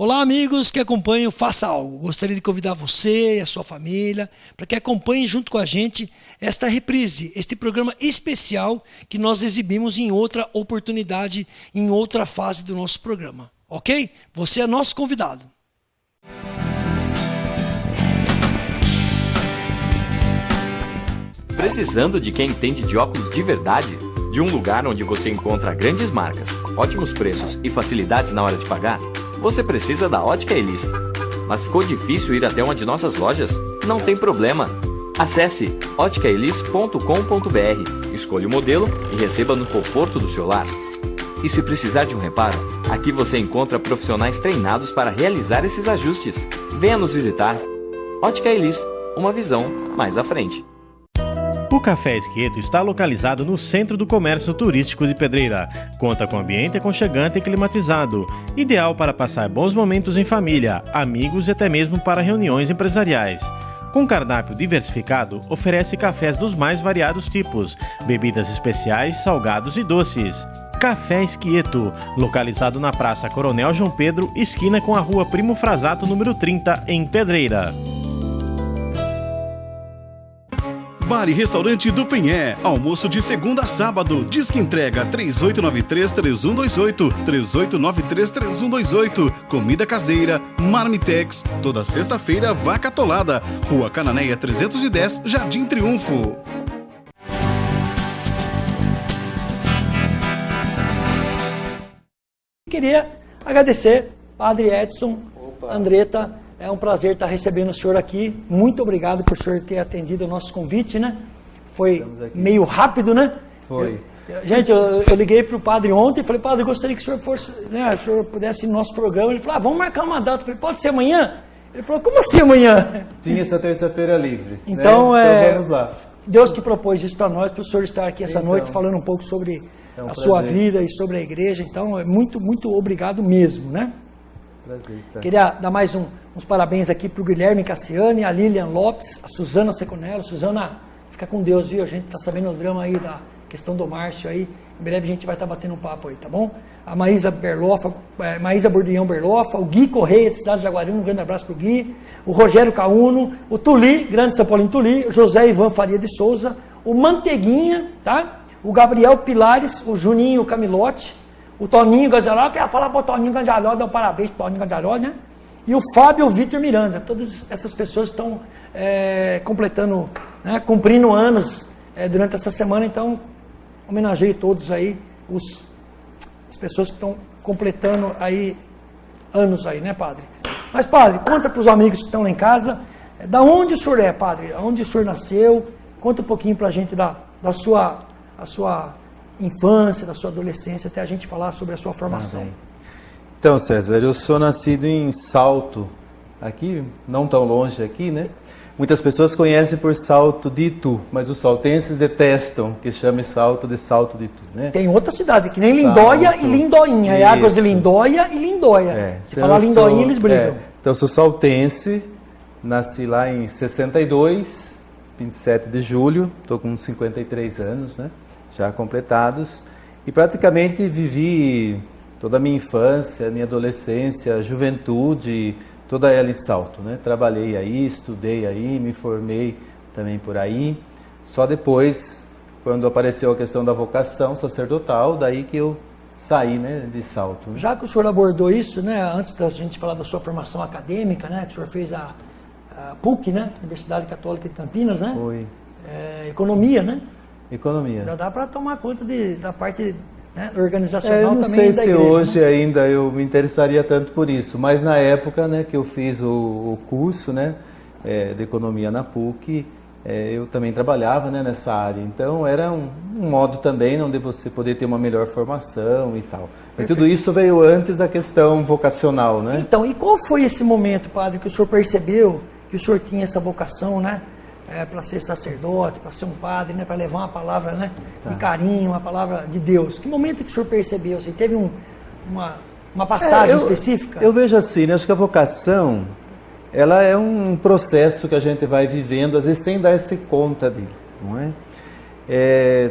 Olá, amigos que acompanham Faça Algo. Gostaria de convidar você e a sua família para que acompanhem junto com a gente esta reprise, este programa especial que nós exibimos em outra oportunidade, em outra fase do nosso programa. Ok? Você é nosso convidado. Precisando de quem entende de óculos de verdade? De um lugar onde você encontra grandes marcas, ótimos preços e facilidades na hora de pagar? Você precisa da Ótica Elis. Mas ficou difícil ir até uma de nossas lojas? Não tem problema. Acesse óticaelis.com.br, escolha o modelo e receba no conforto do seu lar. E se precisar de um reparo, aqui você encontra profissionais treinados para realizar esses ajustes. Venha nos visitar. Ótica Elis, uma visão mais à frente. O Café Esquieto está localizado no centro do comércio turístico de Pedreira. Conta com ambiente aconchegante e climatizado, ideal para passar bons momentos em família, amigos e até mesmo para reuniões empresariais. Com cardápio diversificado, oferece cafés dos mais variados tipos, bebidas especiais, salgados e doces. Café Esquieto, localizado na Praça Coronel João Pedro, esquina com a Rua Primo Frasato, número 30, em Pedreira. Bar e Restaurante do Penhé. Almoço de segunda a sábado. Disque entrega 3893-3128. 3893-3128. Comida caseira, marmitex. Toda sexta-feira, vaca atolada. Rua Cananéia 310, Jardim Triunfo. Queria agradecer, Padre Edson, Andretta. É um prazer estar recebendo o senhor aqui. Muito obrigado por o senhor ter atendido o nosso convite, né? Foi meio rápido, né? Foi. Gente, eu liguei para o padre ontem e falei, padre, eu gostaria que o senhor fosse, né, o senhor pudesse ir no nosso programa. Ele falou, vamos marcar uma data. Eu falei, pode ser amanhã? Ele falou, como assim amanhã? Tinha essa terça-feira livre. Então, né? Então vamos lá. Deus que propôs isso para nós, para o senhor estar aqui essa noite falando um pouco sobre a sua vida e sobre a igreja. Então, muito, muito obrigado mesmo, né? Queria dar mais uns parabéns aqui para o Guilherme Cassiani, a Lilian Lopes, a Suzana Seconello. Suzana, fica com Deus, viu? A gente está sabendo o drama aí da questão do Márcio aí. Em breve a gente vai estar batendo um papo aí, tá bom? A Maísa Bordião Berlofa, o Gui Correia, de Cidade de Jaguariúna, um grande abraço para o Gui. O Rogério Cauno, o Tuli, grande São Paulino Tuli, o José Ivan Faria de Souza, o Manteiguinha, tá? O Gabriel Pilares, o Juninho Camilote, o Toninho Ganzaró, quer falar para o Toninho Ganzaró, dar um parabéns para o Toninho Ganzaró, né? E o Fábio Vitor Miranda. Todas essas pessoas estão completando, né, cumprindo anos durante essa semana, então homenageio todos aí, as pessoas que estão completando aí anos aí, né, padre? Mas, padre, conta para os amigos que estão lá em casa, da onde o senhor é, padre? Onde o senhor nasceu? Conta um pouquinho para a gente da sua infância, da sua adolescência, até a gente falar sobre a sua formação. Então, César, eu sou nascido em Salto, aqui, não tão longe aqui, né? Muitas pessoas conhecem por Salto de Itu, mas os saltenses detestam que chame Salto de Itu, né? Tem outra cidade, que nem Lindóia e Lindoinha, é Águas de Lindóia e Lindóia. Se falar Lindoinha, eles brigam. Então, eu sou saltense, nasci lá em 62, 27 de julho, estou com 53 anos, né? Já completados, e praticamente vivi toda a minha infância, minha adolescência, juventude, toda ela em Salto, né? Trabalhei aí, estudei aí, me formei também por aí. Só depois, quando apareceu a questão da vocação sacerdotal, daí que eu saí, né, de Salto. Já que o senhor abordou isso, né, antes da gente falar da sua formação acadêmica, né, que o senhor fez a PUC, né, Universidade Católica de Campinas, né? Foi. Economia, né? Economia. Já dá para tomar conta da parte, né, organizacional eu não também sei da se igreja, hoje né? ainda eu me interessaria tanto por isso, mas na época, né, que eu fiz o curso, né, de economia na PUC, eu também trabalhava, né, nessa área. Então era um modo também de você poder ter uma melhor formação e tal. E tudo isso veio antes da questão vocacional, né? Então, e qual foi esse momento, padre, que o senhor percebeu que o senhor tinha essa vocação, né? Para ser sacerdote, para ser um padre, né, para levar uma palavra, né, de carinho, uma palavra de Deus. Que momento que o senhor percebeu? Você teve uma passagem específica? Eu vejo assim, né, acho que a vocação, ela é um processo que a gente vai vivendo, às vezes sem dar-se conta dele, não é?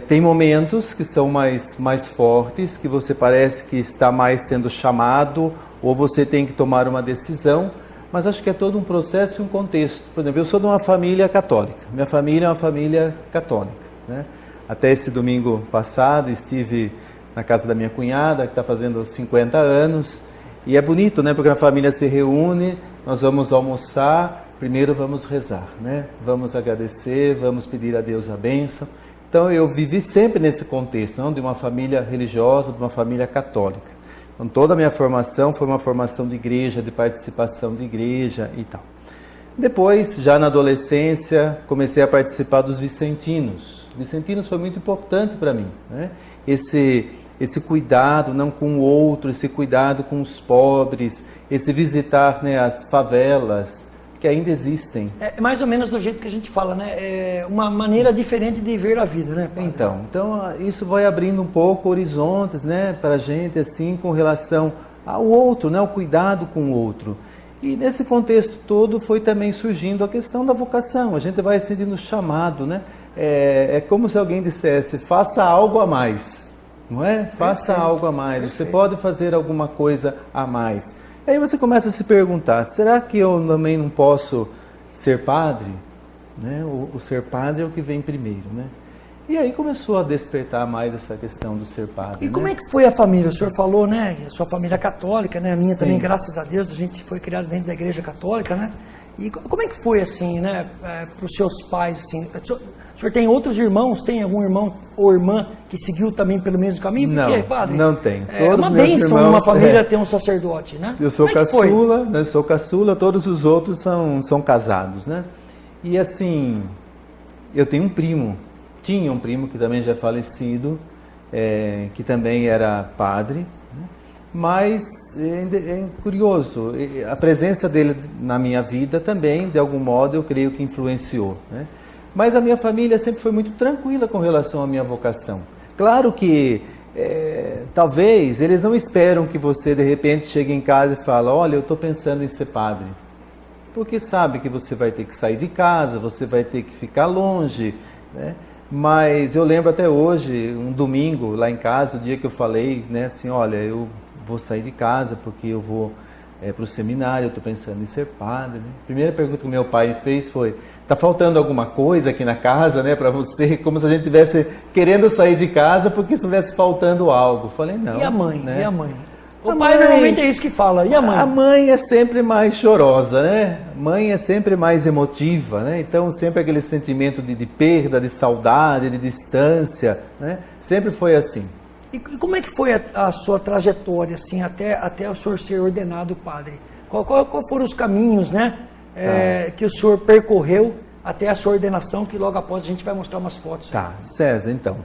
Tem momentos que são mais fortes, que você parece que está mais sendo chamado ou você tem que tomar uma decisão, mas acho que é todo um processo e um contexto. Por exemplo, eu sou de uma família católica, minha família é uma família católica, né? Até esse domingo passado estive na casa da minha cunhada, que está fazendo 50 anos, e é bonito, né? Porque a família se reúne, nós vamos almoçar, primeiro vamos rezar, né? Vamos agradecer, vamos pedir a Deus a bênção. Então eu vivi sempre nesse contexto, não? De uma família religiosa, de uma família católica. Então toda a minha formação foi uma formação de igreja, de participação de igreja e tal. Depois, já na adolescência, comecei a participar dos vicentinos. Vicentinos foi muito importante para mim, né? Esse cuidado não com o outro, esse cuidado com os pobres, esse visitar, né, as favelas que ainda existem. É mais ou menos do jeito que a gente fala, né? É uma maneira diferente de ver a vida, né, padre? Então isso vai abrindo um pouco horizontes, né, para a gente, assim, com relação ao outro, né, o cuidado com o outro. E nesse contexto todo foi também surgindo a questão da vocação. A gente vai sentindo chamado, né? É como se alguém dissesse, faça algo a mais, não é? Faça algo a mais, você pode fazer alguma coisa a mais. Aí você começa a se perguntar, será que eu também não posso ser padre? Né? O ser padre é o que vem primeiro, né? E aí começou a despertar mais essa questão do ser padre. E como é que foi a família? O senhor falou, né? A sua família é católica, né? A minha também, graças a Deus, a gente foi criado dentro da igreja católica, né? E como é que foi, assim, né? Para os seus pais, assim? O senhor tem outros irmãos? Tem algum irmão ou irmã que seguiu também pelo mesmo caminho? Porque, padre, não tem. É uma bênção numa família ter um sacerdote, né? Eu sou caçula, né? Sou caçula, todos os outros são casados, né? E assim, eu tenho um primo, tinha um primo que também já é falecido, que também era padre, né? Mas é curioso, a presença dele na minha vida também, de algum modo, eu creio que influenciou, né? Mas a minha família sempre foi muito tranquila com relação à minha vocação. Claro que, talvez, eles não esperam que você, de repente, chegue em casa e fale, olha, eu estou pensando em ser padre. Porque sabe que você vai ter que sair de casa, você vai ter que ficar longe, né? Mas eu lembro até hoje, um domingo, lá em casa, o dia que eu falei, né, assim, olha, eu vou sair de casa porque eu vou para o seminário, eu estou pensando em ser padre, né? A primeira pergunta que meu pai fez foi, está faltando alguma coisa aqui na casa, né, para você? Como se a gente estivesse querendo sair de casa porque estivesse faltando algo. Eu falei, não. E a mãe? Né? E a mãe? O pai normalmente é isso que fala. E a mãe? A mãe é sempre mais chorosa, né? A mãe é sempre mais emotiva, né? Então sempre aquele sentimento de perda, de saudade, de distância, né? Sempre foi assim. E como é que foi a sua trajetória, assim, até o senhor ser ordenado padre? Qual foram os caminhos, né, que o senhor percorreu até a sua ordenação, que logo após a gente vai mostrar umas fotos? Tá, César, então.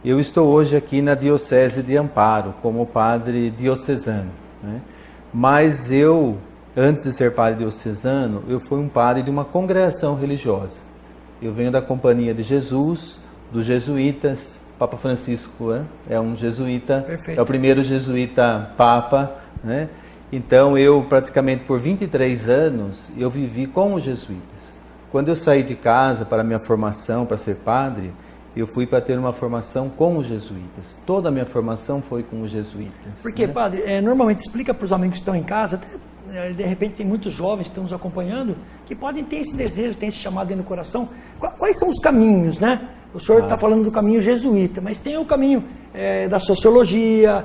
Eu estou hoje aqui na Diocese de Amparo, como padre diocesano, né? Mas eu, antes de ser padre diocesano, eu fui um padre de uma congregação religiosa. Eu venho da Companhia de Jesus, dos jesuítas. Papa Francisco, né? É um jesuíta. Perfeito. É o primeiro jesuíta papa, né? Então eu praticamente por 23 anos eu vivi com os jesuítas. Quando eu saí de casa para a minha formação para ser padre, eu fui para ter uma formação com os jesuítas. Toda a minha formação foi com os jesuítas. Porque, né? padre, normalmente explica para os amigos que estão em casa, até, de repente tem muitos jovens que estão nos acompanhando, que podem ter esse desejo, ter esse chamado dentro do coração. Quais são os caminhos, né? O senhor está falando do caminho jesuíta, mas tem o caminho da sociologia,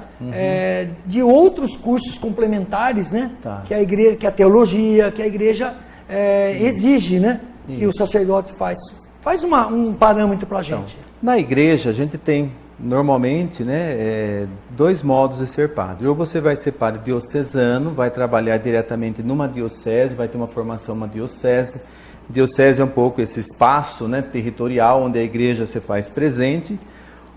de outros cursos complementares, né? Tá. Que a igreja, que a teologia, que a igreja exige, né? Isso. Que o sacerdote faz. Faz um parâmetro para a gente. Então, na igreja a gente tem normalmente, né, dois modos de ser padre. Ou você vai ser padre diocesano, vai trabalhar diretamente numa diocese, vai ter uma formação numa diocese. Diocese é um pouco esse espaço, né, territorial onde a igreja se faz presente.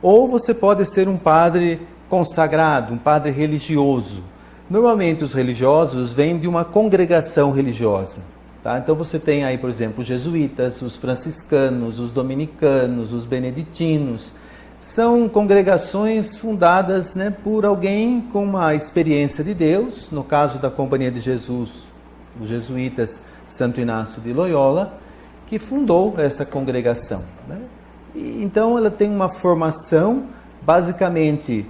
Ou você pode ser um padre consagrado, um padre religioso. Normalmente os religiosos vêm de uma congregação religiosa. Tá? Então você tem aí, por exemplo, os jesuítas, os franciscanos, os dominicanos, os beneditinos. São congregações fundadas, né, por alguém com uma experiência de Deus. No caso da Companhia de Jesus, os jesuítas, Santo Inácio de Loyola, que fundou esta congregação, né? E, então ela tem uma formação basicamente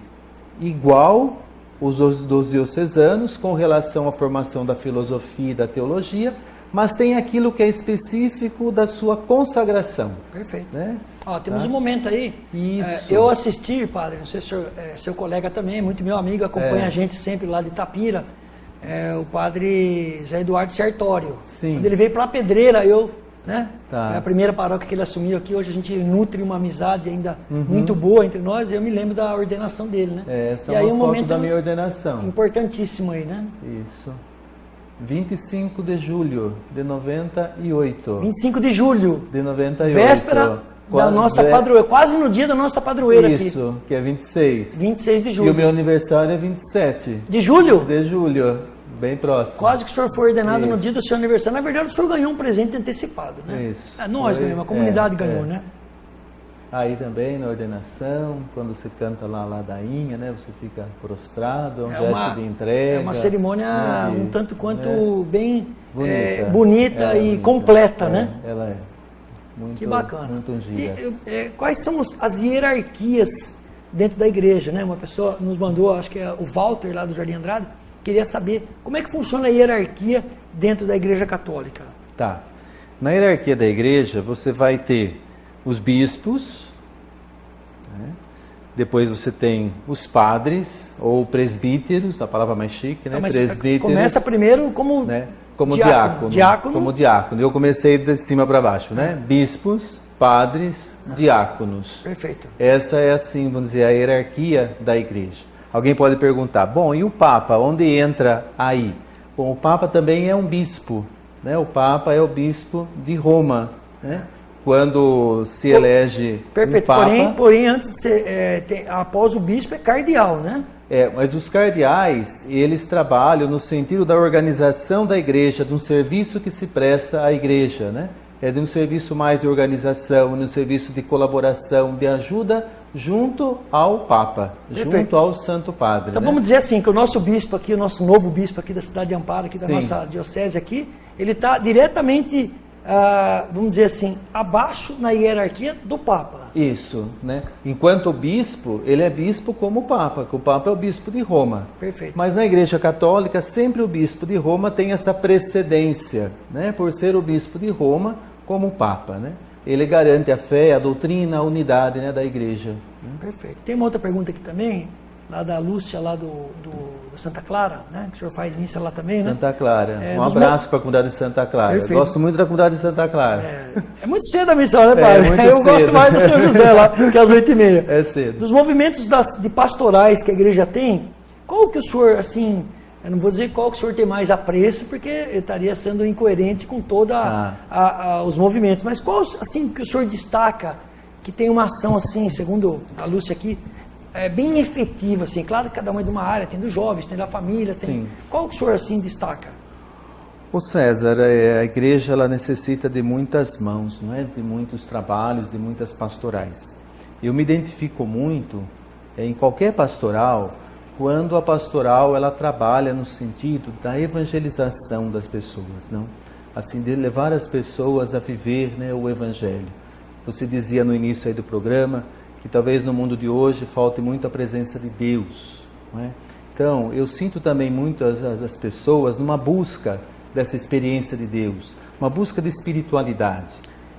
igual dos diocesanos com relação à formação da filosofia e da teologia, mas tem aquilo que é específico da sua consagração. Perfeito. Né? Temos um momento aí. Isso. Eu assisti, padre, não sei se seu colega também, muito meu amigo, acompanha a gente sempre lá de Itapira, o padre Zé Eduardo Sertório. Sim. Quando ele veio para a Pedreira, né? Tá. É a primeira paróquia que ele assumiu aqui, hoje a gente nutre uma amizade ainda muito boa entre nós, e eu me lembro da ordenação dele, né? Essa é uma foto da minha ordenação. Importantíssimo aí, né? Isso. 25 de julho de 98. 25 de julho. De 98. Véspera da nossa padroeira, quase no dia da nossa padroeira aqui. Isso, que é 26. 26 de julho. E o meu aniversário é 27. De julho? De julho, bem próximo. Quase que o senhor foi ordenado no dia do seu aniversário. Na verdade, o senhor ganhou um presente antecipado, né? Isso. Nós ganhamos, a comunidade ganhou, né? Aí também na ordenação, quando você canta lá a ladainha, né? Você fica prostrado, é um gesto de entrega. É uma cerimônia um tanto quanto bem bonita, bonita e completa, né? Ela é. Muito, que bacana. Muito ungida. Quais são as hierarquias dentro da igreja, né? Uma pessoa nos mandou, acho que é o Walter lá do Jardim Andrade, queria saber como é que funciona a hierarquia dentro da igreja católica. Tá. Na hierarquia da igreja, você vai ter os bispos, né? Depois você tem os padres, ou presbíteros, a palavra mais chique, né? Presbíteros. Começa primeiro como... Né? Como diácono. Como diácono. Eu comecei de cima para baixo, né? Bispos, padres, diáconos. Perfeito. Essa é assim, vamos dizer, a hierarquia da igreja. Alguém pode perguntar, bom, e o Papa, onde entra aí? Bom, o Papa também é um bispo, né? O Papa é o bispo de Roma, né? Quando se elege Perfeito. um Papa... Porém, antes de ser, após o bispo é cardeal, né? Mas os cardeais, eles trabalham no sentido da organização da igreja, de um serviço que se presta à igreja, né? É de um serviço mais de organização, de um serviço de colaboração, de ajuda junto ao Papa, junto ao Santo Padre. Então, né? vamos dizer assim, que o nosso bispo aqui, o nosso novo bispo aqui da cidade de Amparo, aqui da Sim. nossa diocese aqui, ele está diretamente, vamos dizer assim, abaixo na hierarquia do Papa. Isso, né? Enquanto o bispo, ele é bispo como o Papa, que o Papa é o bispo de Roma. Perfeito. Mas na Igreja Católica, sempre o bispo de Roma tem essa precedência, né? Por ser o bispo de Roma como o Papa, né? Ele garante a fé, a doutrina, a unidade, né, da Igreja. Perfeito. Tem uma outra pergunta aqui também, lá da Lúcia, lá do Santa Clara, né? Que o senhor faz missa lá também, né? Santa Clara. Um abraço para a comunidade de Santa Clara. Perfeito. Eu gosto muito da comunidade de Santa Clara. É muito cedo a missão, né, padre? Muito Eu cedo. gosto mais do São José lá, que é às 8h30. É cedo. Dos movimentos de pastorais que a igreja tem, qual que o senhor, assim, eu não vou dizer qual que o senhor tem mais apreço, porque eu estaria sendo incoerente com todos os movimentos, mas qual, assim, que o senhor destaca, que tem uma ação, assim, segundo a Lúcia aqui, bem efetiva, assim, claro que cada um é de uma área, tem dos jovens, tem da família, tem... Sim. Qual que o senhor, assim, destaca? Ô César, a igreja ela necessita de muitas mãos, não é? De muitos trabalhos, de muitas pastorais. Eu me identifico muito em qualquer pastoral, quando a pastoral ela trabalha no sentido da evangelização das pessoas, não? Assim, de levar as pessoas a viver, né, o evangelho. Você dizia no início aí do programa que talvez no mundo de hoje falte muito a presença de Deus, não é? Então, eu sinto também muito as pessoas numa busca dessa experiência de Deus, uma busca de espiritualidade,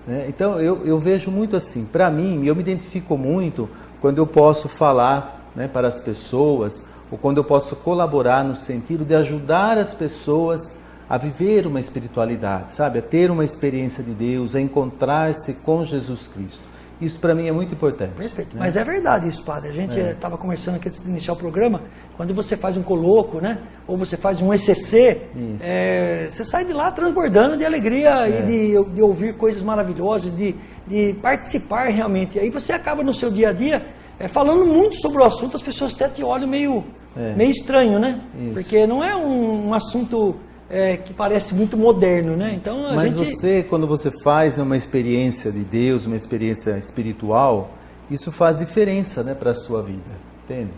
né? Então, eu vejo muito assim, para mim, eu me identifico muito quando eu posso falar, né, para as pessoas, ou quando eu posso colaborar no sentido de ajudar as pessoas a viver uma espiritualidade, sabe? A ter uma experiência de Deus, a encontrar-se com Jesus Cristo. Isso para mim é muito importante. Perfeito. Né? Mas é verdade isso, padre. A gente estava conversando aqui antes de iniciar o programa, quando você faz um colóquio, né? Ou você faz um ECC, você sai de lá transbordando de alegria e de ouvir coisas maravilhosas, de participar realmente. E aí você acaba no seu dia a dia falando muito sobre o assunto, as pessoas até te olham meio estranho, né? Isso. Porque não é um assunto... que parece muito moderno, né? Então Mas você, quando você faz uma experiência de Deus, uma experiência espiritual, isso faz diferença, né, para a sua vida, entende?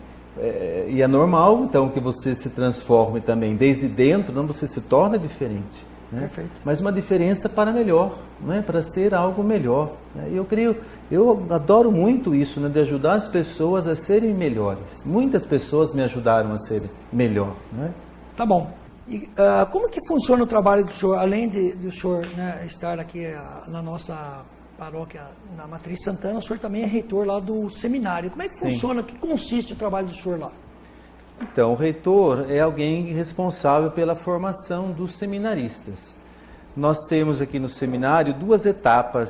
E é normal, então, que você se transforme também desde dentro, não, você se torna diferente, né? Perfeito. Mas uma diferença para melhor, não é? Para ser algo melhor, né? E eu Eu adoro muito isso, né, de ajudar as pessoas a serem melhores. Muitas pessoas me ajudaram a ser melhor, né? Tá bom. E como que funciona o trabalho do senhor, além do senhor, né, estar aqui na nossa paróquia, na Matriz Santana, o senhor também é reitor lá do seminário. Como é que funciona, o que consiste o trabalho do senhor lá? Então, o reitor é alguém responsável pela formação dos seminaristas. Nós temos aqui no seminário 2 etapas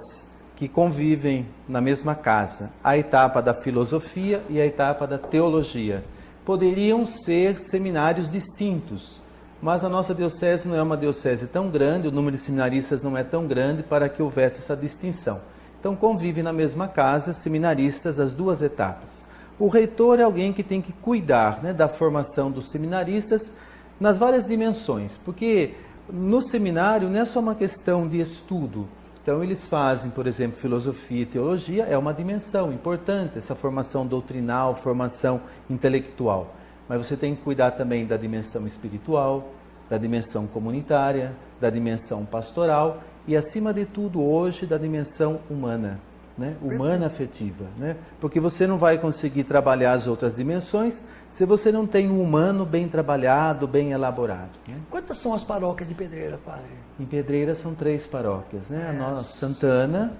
que convivem na mesma casa. A etapa da filosofia e a etapa da teologia. Poderiam ser seminários distintos, mas a nossa diocese não é uma diocese tão grande, o número de seminaristas não é tão grande para que houvesse essa distinção. Então, convivem na mesma casa seminaristas as 2 etapas. O reitor é alguém que tem que cuidar, né, da formação dos seminaristas nas várias dimensões, porque no seminário não é só uma questão de estudo. Então, eles fazem, por exemplo, filosofia e teologia, é uma dimensão importante, essa formação doutrinal, formação intelectual. Mas você tem que cuidar também da dimensão espiritual, da dimensão comunitária, da dimensão pastoral e, acima de tudo, hoje, da dimensão humana, né? Humana afetiva, né? Porque você não vai conseguir trabalhar as outras dimensões se você não tem um humano bem trabalhado, bem elaborado, né? Quantas são as paróquias de Pedreira, padre? Em Pedreira são 3 paróquias, né? A Nossa Santana,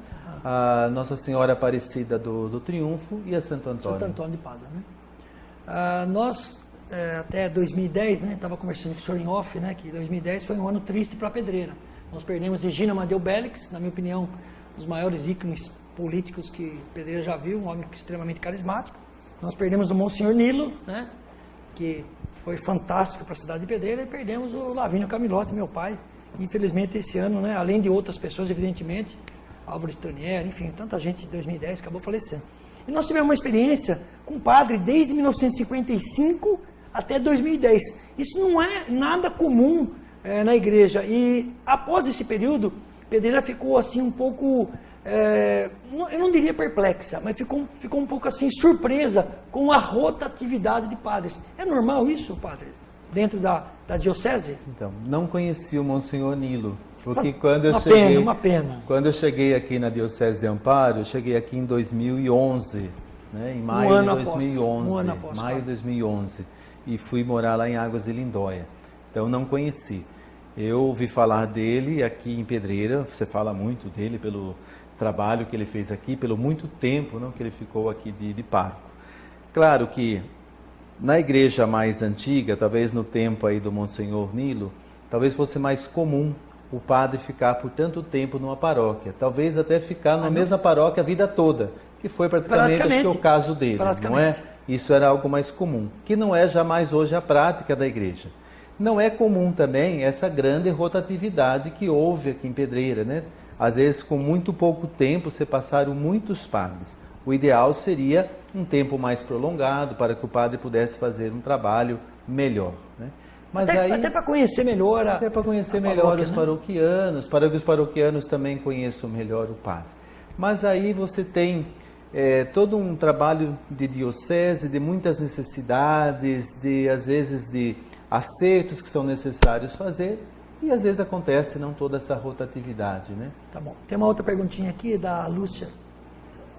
a Nossa Senhora Aparecida do Triunfo e a Santo Antônio. Santo Antônio de Pádua, né? Nós, até 2010, né? Estava conversando com o senhor em off, né? Que 2010 foi um ano triste para Pedreira. Nós perdemos Regina Amadeu Bélix, na minha opinião, um dos maiores ícones políticos que Pedreira já viu, um homem extremamente carismático. Nós perdemos o Monsenhor Nilo, né, que foi fantástico para a cidade de Pedreira, e perdemos o Lavínio Camilotti, meu pai, que infelizmente esse ano, né, além de outras pessoas, evidentemente, Álvaro Stranieri, enfim, tanta gente em 2010 acabou falecendo. E nós tivemos uma experiência com o padre desde 1955 até 2010. Isso não é nada comum na igreja. E após esse período, Pedreira ficou assim um pouco... eu não diria perplexa, mas ficou um pouco assim surpresa com a rotatividade de padres. É normal isso, padre, dentro da diocese? Então, não conheci o Monsenhor Nilo, porque uma pena. Quando eu cheguei aqui na Diocese de Amparo, eu cheguei aqui em 2011, né, em maio de 2011, maio de 2011, e fui morar lá em Águas de Lindóia. Então, não conheci. Eu ouvi falar dele aqui em Pedreira, você fala muito dele pelo trabalho que ele fez aqui, pelo muito tempo, não, que ele ficou aqui de pároco. Claro que na igreja mais antiga, talvez no tempo aí do Monsenhor Nilo, talvez fosse mais comum o padre ficar por tanto tempo numa paróquia, talvez até ficar na mesma paróquia a vida toda, que foi praticamente acho que o caso dele, não é? Isso era algo mais comum, que não é jamais hoje a prática da igreja. Não é comum também essa grande rotatividade que houve aqui em Pedreira, né? Às vezes, com muito pouco tempo, se passaram muitos padres. O ideal seria um tempo mais prolongado para que o padre pudesse fazer um trabalho melhor, né? Mas até para conhecer melhor até para conhecer melhor os paroquianos, para que os paroquianos também conheçam melhor o padre. Mas aí você tem todo um trabalho de diocese, de muitas necessidades, às vezes de acertos que são necessários fazer, e às vezes acontece não toda essa rotatividade, né? Tá bom. Tem uma outra perguntinha aqui da Lúcia.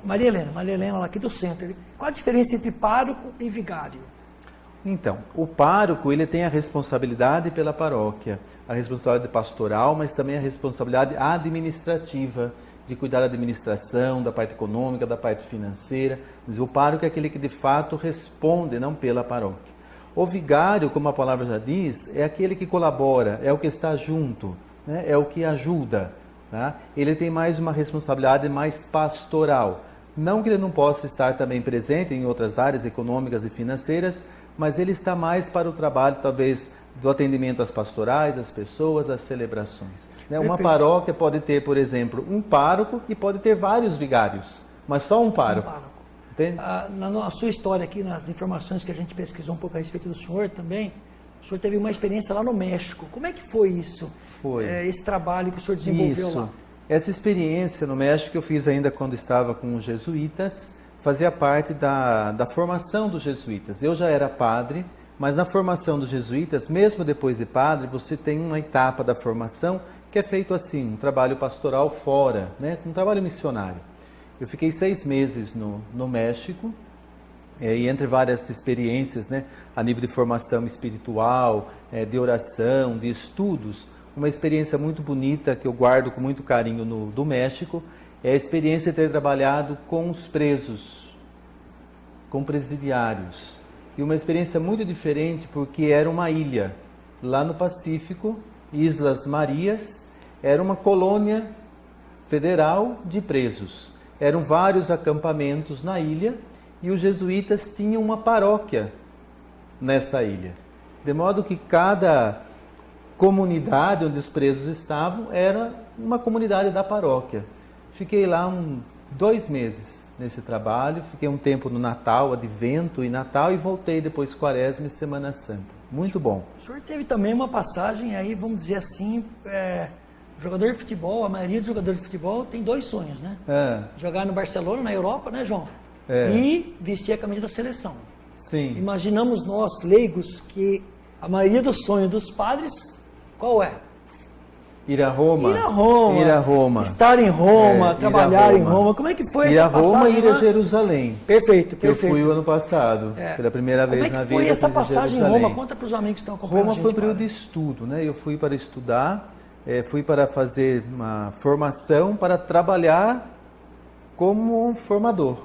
Maria Helena, lá aqui do centro. Qual a diferença entre pároco e vigário? Então, o pároco, ele tem a responsabilidade pela paróquia, a responsabilidade pastoral, mas também a responsabilidade administrativa, de cuidar da administração, da parte econômica, da parte financeira. Mas o pároco é aquele que de fato responde, não pela paróquia. O vigário, como a palavra já diz, é aquele que colabora, é o que está junto, né? É o que ajuda. Tá? Ele tem mais uma responsabilidade mais pastoral. Não que ele não possa estar também presente em outras áreas econômicas e financeiras, mas ele está mais para o trabalho, talvez, do atendimento às pastorais, às pessoas, às celebrações. Né? Uma paróquia pode ter, por exemplo, um pároco e pode ter vários vigários, mas só um pároco. Entende? Na sua história aqui, nas informações que a gente pesquisou um pouco a respeito do senhor também, o senhor teve uma experiência lá no México. Como é que foi isso? Foi. Esse trabalho que o senhor desenvolveu lá? Essa experiência no México eu fiz ainda quando estava com os jesuítas, fazia parte da formação dos jesuítas. Eu já era padre, mas na formação dos jesuítas, mesmo depois de padre, você tem uma etapa da formação que é feito assim, um trabalho pastoral fora, né? Um trabalho missionário. Eu fiquei 6 meses no México, e entre várias experiências, né, a nível de formação espiritual, de oração, de estudos, uma experiência muito bonita que eu guardo com muito carinho do México é a experiência de ter trabalhado com os presos, com presidiários. E uma experiência muito diferente porque era uma ilha lá no Pacífico, Islas Marias, era uma colônia federal de presos. Eram vários acampamentos na ilha e os jesuítas tinham uma paróquia nessa ilha. De modo que cada comunidade onde os presos estavam era uma comunidade da paróquia. Fiquei lá 2 meses nesse trabalho, fiquei um tempo no Natal, Advento e Natal, e voltei depois Quaresma e Semana Santa. Muito bom. O senhor teve também uma passagem aí, vamos dizer assim, jogador de futebol, a maioria dos jogadores de futebol tem 2 sonhos, né? Jogar no Barcelona, na Europa, né, João? E vestir a camisa da seleção. Sim. Imaginamos nós, leigos, que a maioria dos sonhos dos padres, qual é? Ir a Roma. Ir a Roma. Estar em Roma, trabalhar em Roma. Como é que foi essa passagem? Ir a Roma e ir a Jerusalém. Perfeito. Eu fui o ano passado, pela primeira vez na vida. Como é que foi essa passagem em Roma? Conta para os amigos que estão acompanhando. Roma foi um período de estudo, né? Eu fui para estudar, fui para fazer uma formação para trabalhar como formador,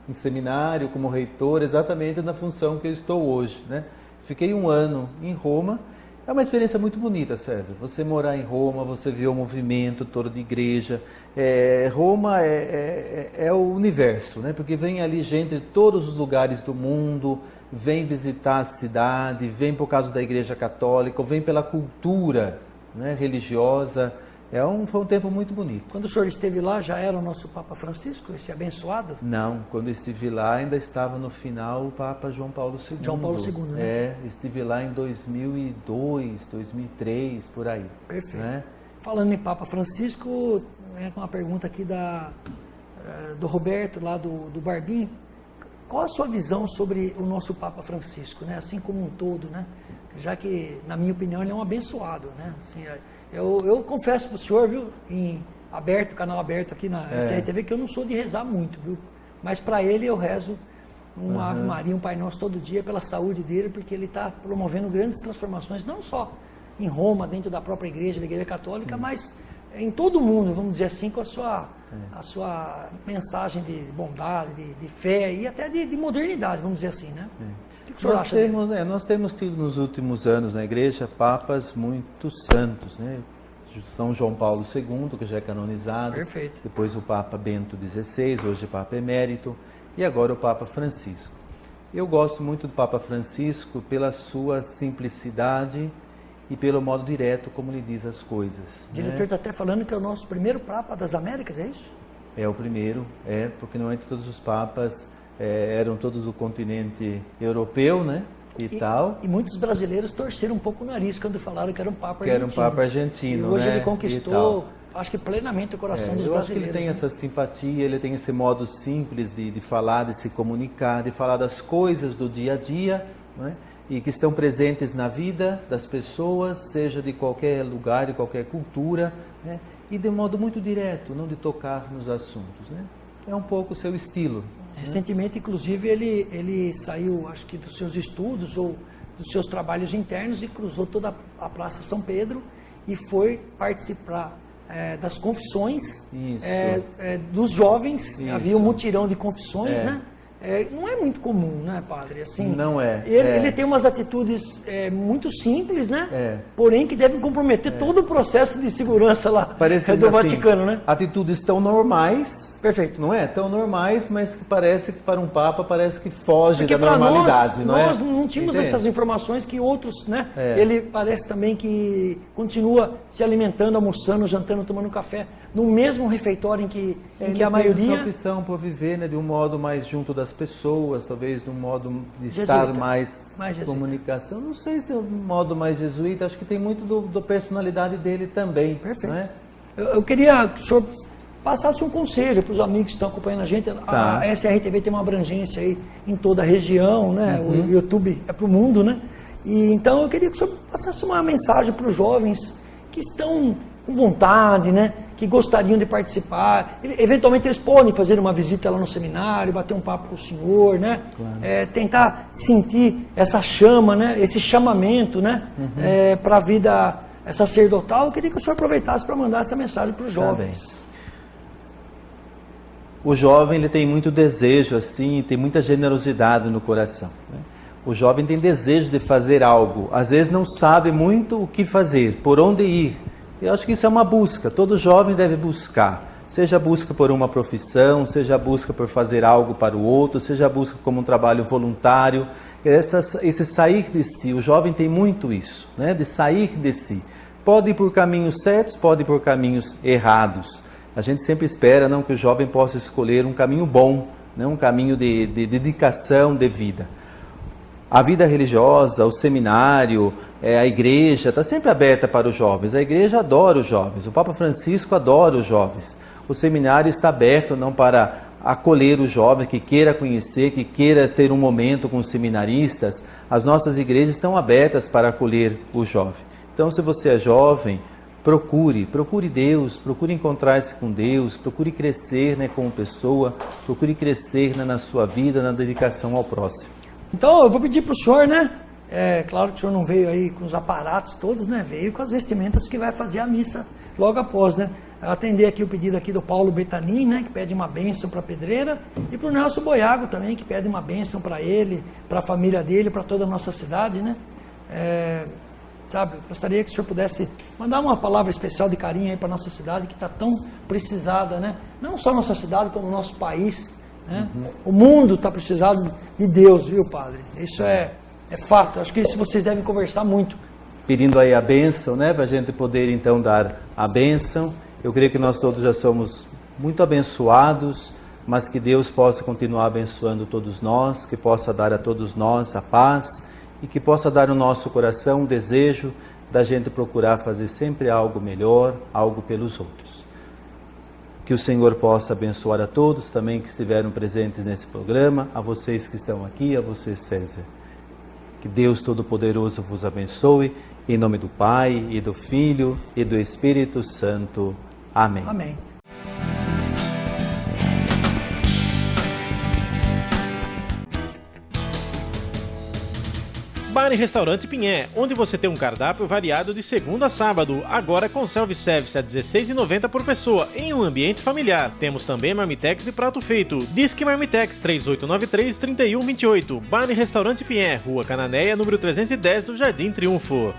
em seminário, como reitor, exatamente na função que eu estou hoje, né? Fiquei 1 ano em Roma. É uma experiência muito bonita, César. Você morar em Roma, você ver o movimento todo de igreja. Roma é o universo, né? Porque vem ali gente de todos os lugares do mundo, vem visitar a cidade, vem por causa da Igreja Católica, ou vem pela cultura, né, religiosa. Foi um tempo muito bonito. Quando o senhor esteve lá, já era o nosso Papa Francisco, esse abençoado? Não, quando eu estive lá, ainda estava no final o Papa João Paulo II. João Paulo II, né? Estive lá em 2002, 2003, por aí. Perfeito. Né? Falando em Papa Francisco, uma pergunta aqui do Roberto, lá do Barbim. Qual a sua visão sobre o nosso Papa Francisco, né? Assim como um todo, né? Já que, na minha opinião, ele é um abençoado, né? Assim, eu confesso para o senhor, viu, canal aberto aqui na SRTV, que eu não sou de rezar muito, viu? Mas para ele eu rezo uma Ave Maria, um Pai Nosso todo dia pela saúde dele, porque ele está promovendo grandes transformações, não só em Roma, dentro da própria igreja, da Igreja Católica, mas em todo o mundo, vamos dizer assim, com a sua mensagem de bondade, de fé e até de modernidade, vamos dizer assim, né? O que o senhor acha? Nós temos tido nos últimos anos na igreja papas muito santos, né? São João Paulo II, que já é canonizado. Perfeito. Depois o Papa Bento XVI, hoje Papa Emérito, e agora o Papa Francisco. Eu gosto muito do Papa Francisco pela sua simplicidade e pelo modo direto como ele diz as coisas. O diretor está até falando que é o nosso primeiro Papa das Américas, é isso? É o primeiro, porque normalmente todos os papas eram todos do continente europeu, né? E tal. E muitos brasileiros torceram um pouco o nariz quando falaram que era um Papa argentino. Que era um Papa argentino, e hoje né? Ele conquistou, acho que plenamente o coração dos brasileiros. Eu acho que ele tem essa simpatia, ele tem esse modo simples de falar, de se comunicar, de falar das coisas do dia a dia, né? E que estão presentes na vida das pessoas, seja de qualquer lugar, de qualquer cultura, né? E de modo muito direto, não de tocar nos assuntos, né? É um pouco o seu estilo. Recentemente, inclusive, ele saiu, acho que dos seus estudos ou dos seus trabalhos internos e cruzou toda a Praça São Pedro e foi participar das confissões dos jovens. Isso. Havia um mutirão de confissões, né? Não é muito comum, né, padre? Assim, não é. Ele tem umas atitudes muito simples, né? Porém, que devem comprometer todo o processo de segurança lá do Vaticano, né? Atitudes tão normais. Perfeito. Não é? Tão normais, mas que parece que para um Papa parece que foge da normalidade. Nós não tínhamos essas informações que outros, né? Ele parece também que continua se alimentando, almoçando, jantando, tomando café, no mesmo refeitório em que a maioria... Essa opção por viver, né, de um modo mais junto das pessoas, talvez de um modo de estar mais comunicação. Não sei se é um modo mais jesuíta, acho que tem muito da personalidade dele também. Perfeito. Né? Eu queria que o senhor passasse um conselho para os amigos que estão acompanhando a gente. A SRTV tem uma abrangência aí em toda a região, né? O YouTube é para o mundo, né? E então eu queria que o senhor passasse uma mensagem para os jovens que estão com vontade, né? que gostariam de participar. Eventualmente eles podem fazer uma visita lá no seminário, bater um papo com o senhor, né? Claro. Tentar sentir essa chama, né? Esse chamamento, né? Para a vida sacerdotal. Eu queria que o senhor aproveitasse para mandar essa mensagem para os jovens. O jovem ele tem muito desejo, assim, tem muita generosidade no coração, né? O jovem tem desejo de fazer algo, às vezes não sabe muito o que fazer, por onde ir. Eu acho que isso é uma busca, todo jovem deve buscar, seja a busca por uma profissão, seja a busca por fazer algo para o outro, seja a busca como um trabalho voluntário, esse sair de si. O jovem tem muito isso, né? De sair de si. Pode ir por caminhos certos, pode ir por caminhos errados. A gente sempre espera não, que o jovem possa escolher um caminho bom, né? Um caminho de dedicação de vida. A vida religiosa, o seminário, a igreja está sempre aberta para os jovens. A igreja adora os jovens, o Papa Francisco adora os jovens. O seminário está aberto não para acolher o jovem que queira conhecer, que queira ter um momento com os seminaristas. As nossas igrejas estão abertas para acolher o jovem. Então, se você é jovem, procure Deus, procure encontrar-se com Deus, procure crescer, né, como pessoa, procure crescer, né, na sua vida, na dedicação ao próximo. Então, eu vou pedir para o senhor, né? Claro que o senhor não veio aí com os aparatos todos, né? Veio com as vestimentas que vai fazer a missa logo após, né? Atender aqui o pedido aqui do Paulo Betanin, né? Que pede uma bênção para a pedreira, e para o Nelson Boiago também, que pede uma bênção para ele, para a família dele, para toda a nossa cidade, né? Gostaria que o senhor pudesse mandar uma palavra especial de carinho aí para a nossa cidade, que está tão precisada, né? Não só a nossa cidade, como o nosso país, né? O mundo está precisado de Deus, viu, padre? Isso é fato. Acho que isso vocês devem conversar muito. Pedindo aí a bênção, né? Para a gente poder então dar a bênção. Eu creio que nós todos já somos muito abençoados, mas que Deus possa continuar abençoando todos nós, que possa dar a todos nós a paz e que possa dar no nosso coração um desejo da gente procurar fazer sempre algo melhor, algo pelos outros. Que o Senhor possa abençoar a todos também que estiveram presentes nesse programa, a vocês que estão aqui, a você, César. Que Deus Todo-Poderoso vos abençoe, em nome do Pai, e do Filho, e do Espírito Santo. Amém. Amém. Bar e Restaurante Pinhé, onde você tem um cardápio variado de segunda a sábado, agora com self-service a R$ 16,90 por pessoa, em um ambiente familiar. Temos também marmitex e prato feito. Disque Marmitex 3893-3128. Bar e Restaurante Pinhé, Rua Cananéia, número 310 do Jardim Triunfo.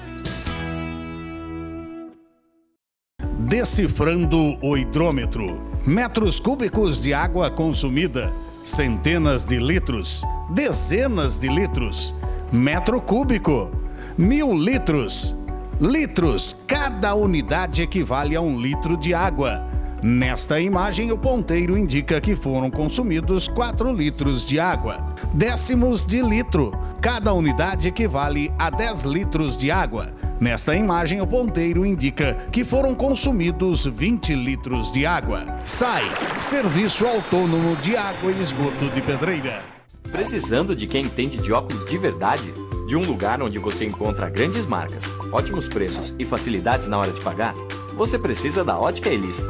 Decifrando o hidrômetro. Metros cúbicos de água consumida. Centenas de litros. Dezenas de litros. Metro cúbico, 1000 litros. Litros, cada unidade equivale a 1 litro de água. Nesta imagem, o ponteiro indica que foram consumidos 4 litros de água. Décimos de litro, cada unidade equivale a 10 litros de água. Nesta imagem, o ponteiro indica que foram consumidos 20 litros de água. SAI, Serviço Autônomo de Água e Esgoto de Pedreira. Precisando de quem entende de óculos de verdade? De um lugar onde você encontra grandes marcas, ótimos preços e facilidades na hora de pagar? Você precisa da Ótica Elis.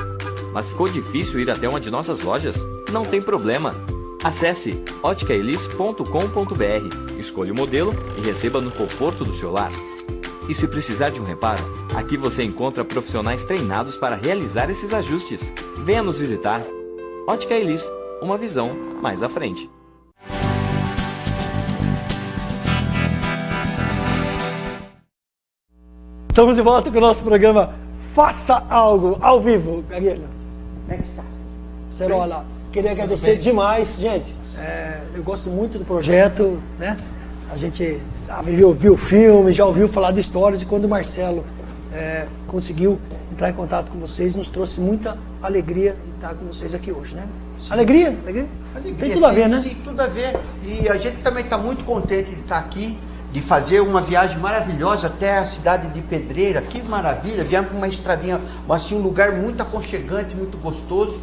Mas ficou difícil ir até uma de nossas lojas? Não tem problema. Acesse óticaelis.com.br, escolha o modelo e receba no conforto do seu lar. E se precisar de um reparo, aqui você encontra profissionais treinados para realizar esses ajustes. Venha nos visitar. Ótica Elis, uma visão mais à frente. Estamos de volta com o nosso programa Faça Algo, ao vivo. Gagueira, como é que está? Cerola, queria agradecer demais, gente. Eu gosto muito do projeto, né? A gente já viu o filme, já ouviu falar de histórias, e quando o Marcelo conseguiu entrar em contato com vocês, nos trouxe muita alegria de estar com vocês aqui hoje, né? Sim. Alegria? Tem tudo a ver, né? Sim, tudo a ver. E a gente também está muito contente de estar aqui, de fazer uma viagem maravilhosa até a cidade de Pedreira. Que maravilha, viemos com uma estradinha, assim, um lugar muito aconchegante, muito gostoso.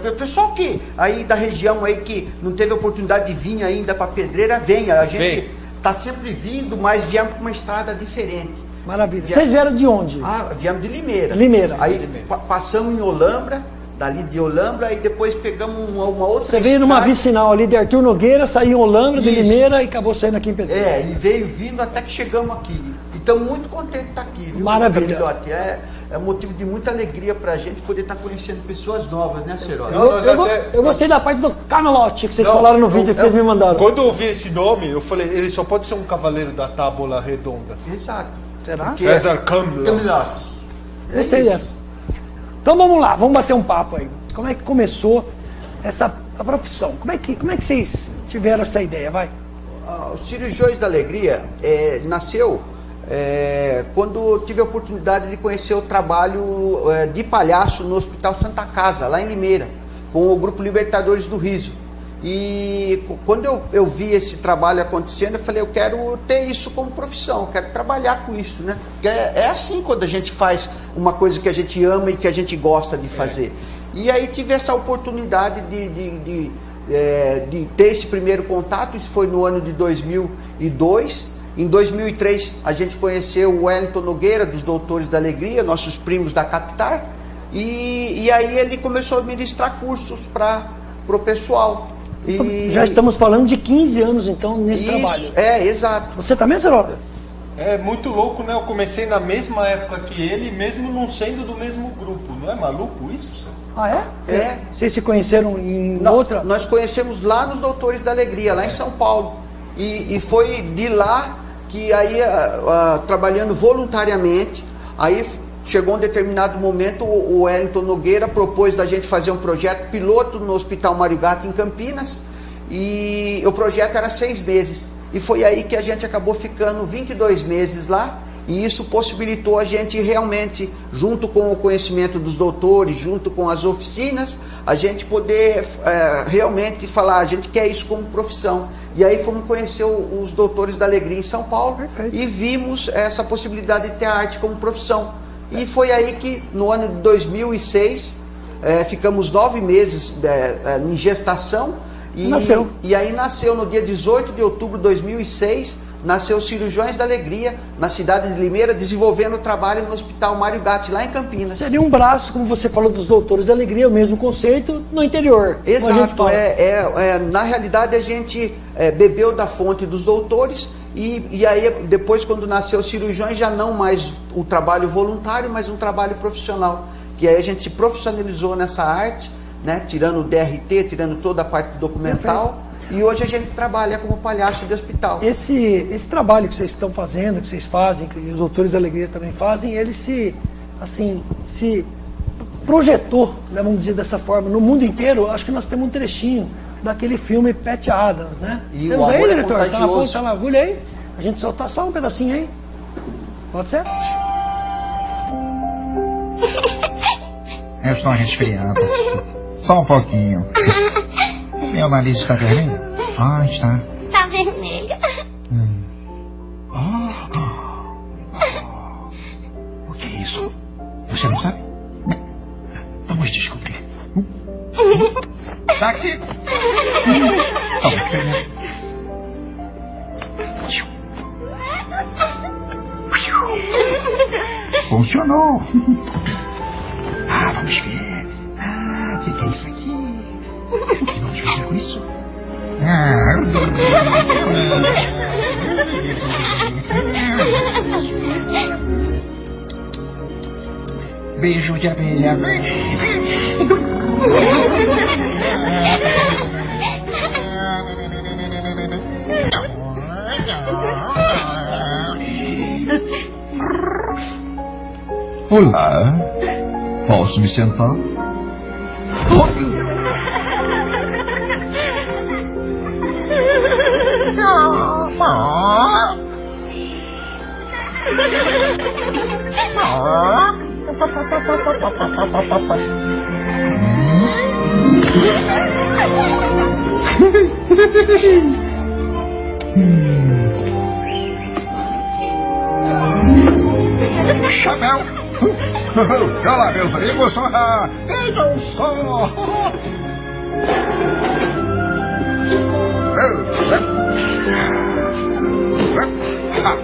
O pessoal que aí da região aí que não teve oportunidade de vir ainda para Pedreira, venha. A gente está sempre vindo, mas viemos com uma estrada diferente. Maravilha. Vocês vieram de onde? Viemos de Limeira. Limeira. Aí passamos em Olambra, dali de Olambra, aí depois pegamos uma outra Você veio numa vicinal ali de Arthur Nogueira, saiu em Olambra, de Limeira e acabou saindo aqui em Pedreira. E veio vindo até que chegamos aqui. E estamos muito contentes de estar aqui, viu? Maravilha. Camilhote? É motivo de muita alegria pra gente poder estar conhecendo pessoas novas, né, Serói? Eu gostei da parte do camelote que vocês falaram no vídeo que vocês me mandaram. Quando eu ouvi esse nome, eu falei, ele só pode ser um cavaleiro da tábua redonda. Exato. Será? César Camillote. Gostei dessa. Então vamos lá, vamos bater um papo aí. Como é que começou a profissão? Como é que vocês tiveram essa ideia? Vai. Os Cirurgiões da Alegria nasceu quando eu tive a oportunidade de conhecer o trabalho de palhaço no Hospital Santa Casa, lá em Limeira, com o Grupo Libertadores do Riso. E quando eu vi esse trabalho acontecendo, eu falei, eu quero ter isso como profissão, eu quero trabalhar com isso, né? É assim quando a gente faz uma coisa que a gente ama e que a gente gosta de fazer. E aí tive essa oportunidade de ter esse primeiro contato. Isso foi no ano de 2002. Em 2003 a gente conheceu o Wellington Nogueira, dos Doutores da Alegria, nossos primos da Captar, e aí ele começou a ministrar cursos para o pessoal. Já estamos falando de 15 anos então nesse trabalho. Exato. Você também, Zerola? É muito louco, né? Eu comecei na mesma época que ele, mesmo não sendo do mesmo grupo. Não é maluco isso, César? Ah, é? Vocês se conheceram em outra? Nós conhecemos lá nos Doutores da Alegria, lá em São Paulo. E foi de lá que aí, trabalhando voluntariamente, aí chegou um determinado momento, o Wellington Nogueira propôs da gente fazer um projeto piloto no Hospital Mário Gato, em Campinas, e o projeto era 6 meses. E foi aí que a gente acabou ficando 22 meses lá, e isso possibilitou a gente realmente, junto com o conhecimento dos doutores, junto com as oficinas, a gente poder realmente falar, a gente quer isso como profissão. E aí fomos conhecer os Doutores da Alegria em São Paulo. Perfeito. E vimos essa possibilidade de ter a arte como profissão. E foi aí que no ano de 2006, ficamos 9 meses em gestação. Nasceu. E aí nasceu no dia 18 de outubro de 2006, nasceu os Cirurgiões da Alegria, na cidade de Limeira, desenvolvendo o trabalho no Hospital Mário Gatti, lá em Campinas. Seria um braço, como você falou, dos Doutores da Alegria, o mesmo conceito, no interior. Exato. Na realidade, a gente bebeu da fonte dos doutores, e aí depois, quando nasceu os Cirurgiões, já não mais o trabalho voluntário, mas um trabalho profissional. Que aí a gente se profissionalizou nessa arte, né, tirando o DRT, tirando toda a parte documental. Perfeito. E hoje a gente trabalha como palhaço de hospital. Esse trabalho que vocês estão fazendo, que vocês fazem, que os Doutores da Alegria também fazem, ele se projetou, né, vamos dizer dessa forma, no mundo inteiro. Acho que nós temos um trechinho daquele filme Patch Adams, né? E temos o aí, amor diretor? é contagioso. Tá na agulha aí? A gente soltar só um pedacinho aí. Pode ser? Eu estou resfriando. Só um pouquinho. Meu nariz está vermelho? Ah, está. Está vermelho. O que é isso? Você não sabe? Vamos descobrir. Táxi! Funcionou! Vamos ver. O que é isso aqui? O que vamos fazer com isso? Beijo de abelha. Olá. Posso me sentar? Chapéu! Cala, meus amigos! Vejam só! Vamos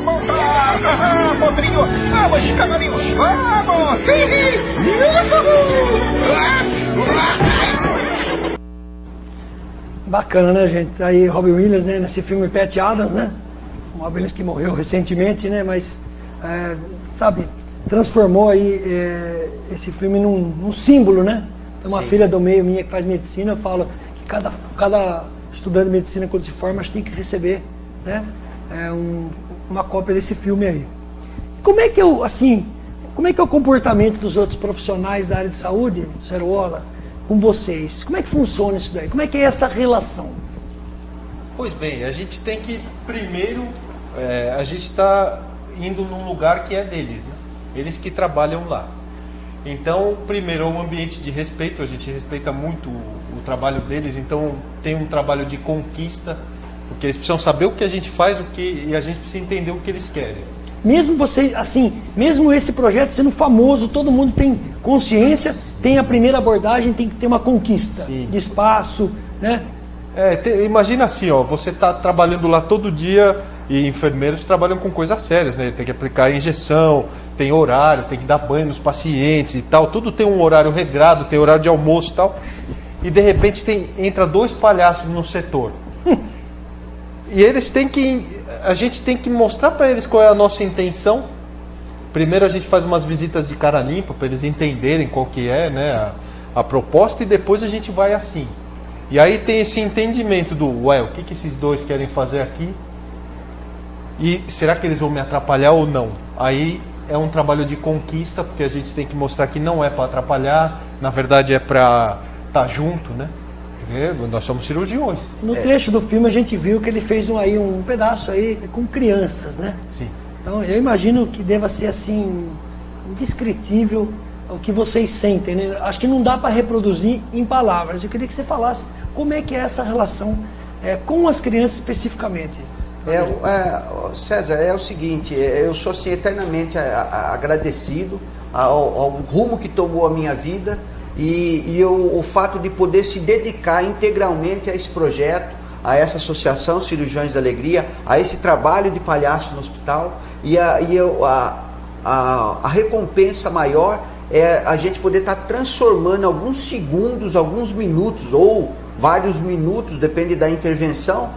montar, potrinho, vamos, cavalinhos, vamos! Bacana, né, gente? Aí Robin Williams, né, nesse filme Pat Adams, né? O Robin Williams que morreu recentemente, né? Mas, sabe, transformou aí esse filme num símbolo, né? Tem uma filha do meio minha que faz medicina, eu falo que cada estudante de medicina, quando se forma, acho que tem que receber, né? Uma cópia desse filme aí. Como é que como é que é o comportamento dos outros profissionais da área de saúde, Cerola, com vocês? Como é que funciona isso daí? Como é que é essa relação? Pois bem, a gente tem que, primeiro, a gente está indo num lugar que é deles, né? Eles que trabalham lá. Então, primeiro, é um ambiente de respeito, a gente respeita muito o trabalho deles, então tem um trabalho de conquista, porque eles precisam saber o que a gente faz, e a gente precisa entender o que eles querem. Mesmo vocês, assim, mesmo esse projeto sendo famoso, todo mundo tem consciência, tem a primeira abordagem, tem que ter uma conquista de espaço, né? Imagina assim, ó, você está trabalhando lá todo dia e enfermeiros trabalham com coisas sérias, né? Tem que aplicar injeção, tem horário, tem que dar banho nos pacientes e tal, tudo tem um horário regrado, tem horário de almoço e tal. E de repente entra 2 palhaços no setor. E a gente tem que mostrar para eles qual é a nossa intenção. Primeiro a gente faz umas visitas de cara limpa para eles entenderem qual que é, né, a proposta, e depois a gente vai assim. E aí tem esse entendimento o que esses dois querem fazer aqui? E será que eles vão me atrapalhar ou não? Aí é um trabalho de conquista, porque a gente tem que mostrar que não é para atrapalhar, na verdade é para estar junto, né? Nós somos cirurgiões. No trecho do filme a gente viu que ele fez um pedaço aí com crianças, né? Sim. Então eu imagino que deva ser assim, indescritível o que vocês sentem, né? Acho que não dá para reproduzir em palavras. Eu queria que você falasse como é que é essa relação com as crianças especificamente. César, é o seguinte, eu sou assim, eternamente agradecido ao rumo que tomou a minha vida e o fato de poder se dedicar integralmente a esse projeto, a essa associação Cirurgiões da Alegria, a esse trabalho de palhaço no hospital, e a recompensa maior é a gente poder estar transformando alguns segundos, alguns minutos ou vários minutos, depende da intervenção,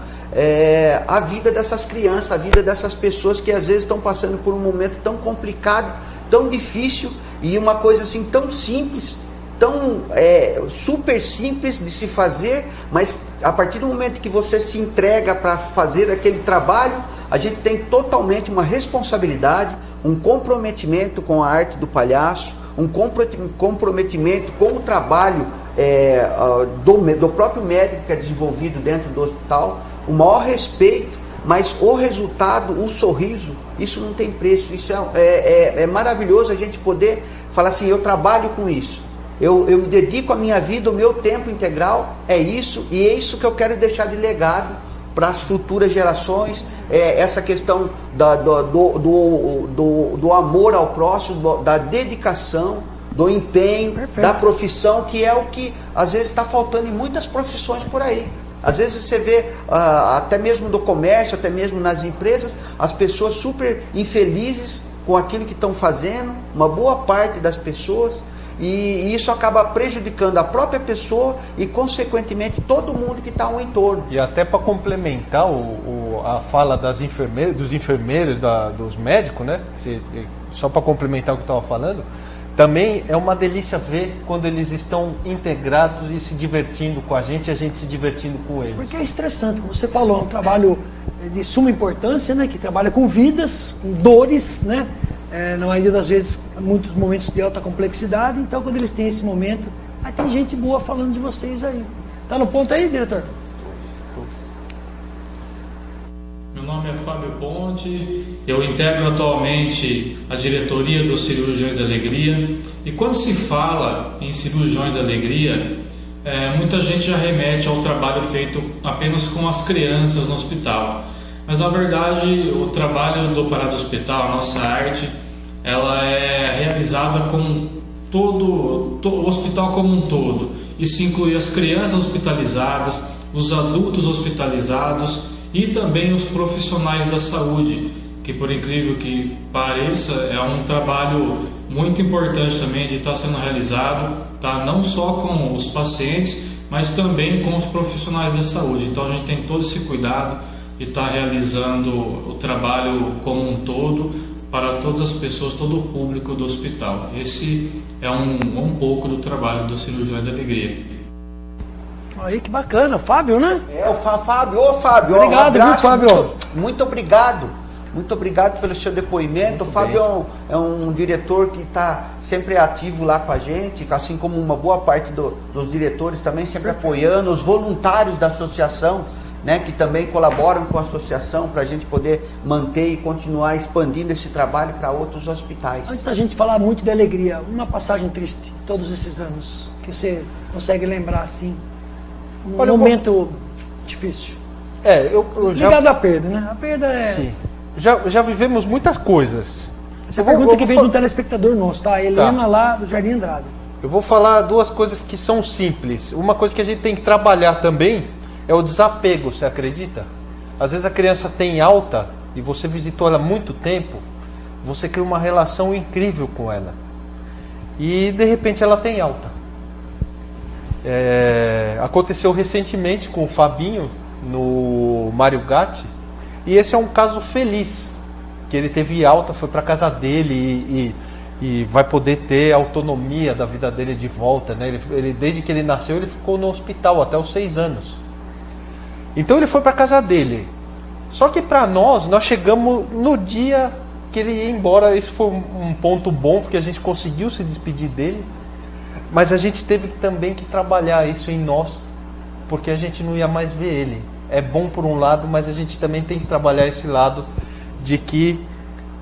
a vida dessas crianças, a vida dessas pessoas que às vezes estão passando por um momento tão complicado, tão difícil, e uma coisa assim tão simples, tão super simples de se fazer, mas a partir do momento que você se entrega para fazer aquele trabalho, a gente tem totalmente uma responsabilidade, um comprometimento com a arte do palhaço, um comprometimento com o trabalho do próprio médico que é desenvolvido dentro do hospital, o maior respeito, mas o resultado, o sorriso, isso não tem preço. Isso é maravilhoso a gente poder falar assim, eu trabalho com isso, eu me dedico a minha vida, o meu tempo integral é isso, e é isso que eu quero deixar de legado para as futuras gerações, essa questão do amor ao próximo, da dedicação, do empenho, perfeito, da profissão, que é o que às vezes está faltando em muitas profissões por aí. Às vezes você vê, até mesmo do comércio, até mesmo nas empresas, as pessoas super infelizes com aquilo que estão fazendo, uma boa parte das pessoas, e isso acaba prejudicando a própria pessoa e, consequentemente, todo mundo que está ao entorno. E até para complementar a fala dos enfermeiros, dos médicos, né? Só para complementar o que eu estava falando, também é uma delícia ver quando eles estão integrados e se divertindo com a gente, e a gente se divertindo com eles. Porque é estressante, como você falou, é um trabalho de suma importância, né? Que trabalha com vidas, com dores, né? Na maioria das vezes, muitos momentos de alta complexidade, então quando eles têm esse momento, aí tem gente boa falando de vocês aí. Tá no ponto aí, diretor? Meu nome é Fábio Ponte, eu integro atualmente a diretoria dos Cirurgiões da Alegria, e quando se fala em Cirurgiões da Alegria, muita gente já remete ao trabalho feito apenas com as crianças no hospital. Mas na verdade o trabalho do Parado Hospital, a nossa arte, ela é realizada com todo o hospital como um todo. Isso inclui as crianças hospitalizadas, os adultos hospitalizados e também os profissionais da saúde, que por incrível que pareça é um trabalho muito importante também de estar sendo realizado, tá? Não só com os pacientes, mas também com os profissionais da saúde. Então a gente tem todo esse cuidado de estar realizando o trabalho como um todo para todas as pessoas, todo o público do hospital. Esse é um pouco do trabalho dos Cirurgiões da Alegria. Aí que bacana, Fábio, né? O Fábio, obrigado, um abraço, viu, Fábio? Muito obrigado. Muito obrigado pelo seu depoimento. O Fábio é um diretor que está sempre ativo lá com a gente, assim como uma boa parte dos diretores também, sempre apoiando, os voluntários da associação, né, que também colaboram com a associação para a gente poder manter e continuar expandindo esse trabalho para outros hospitais. Antes da gente falar muito de alegria, uma passagem triste, todos esses anos, que você consegue lembrar assim, um momento difícil. Ligado à perda, né? A perda é... Sim. Já vivemos muitas coisas. Essa pergunta que veio do telespectador nosso, tá? A Helena lá do Jardim Andrade. Eu vou falar duas coisas que são simples. Uma coisa que a gente tem que trabalhar também é o desapego, você acredita? Às vezes a criança tem alta e você visitou ela há muito tempo, você cria uma relação incrível com ela. E de repente ela tem alta. Aconteceu recentemente com o Fabinho no Mário Gatti. E esse é um caso feliz, que ele teve alta, foi para casa dele e vai poder ter a autonomia da vida dele de volta, né? Ele, desde que ele nasceu, ele ficou no hospital até os 6 anos. Então ele foi para casa dele. Só que para nós chegamos no dia que ele ia embora. Esse foi um ponto bom, porque a gente conseguiu se despedir dele. Mas a gente teve também que trabalhar isso em nós, porque a gente não ia mais ver ele. É bom por um lado, mas a gente também tem que trabalhar esse lado de que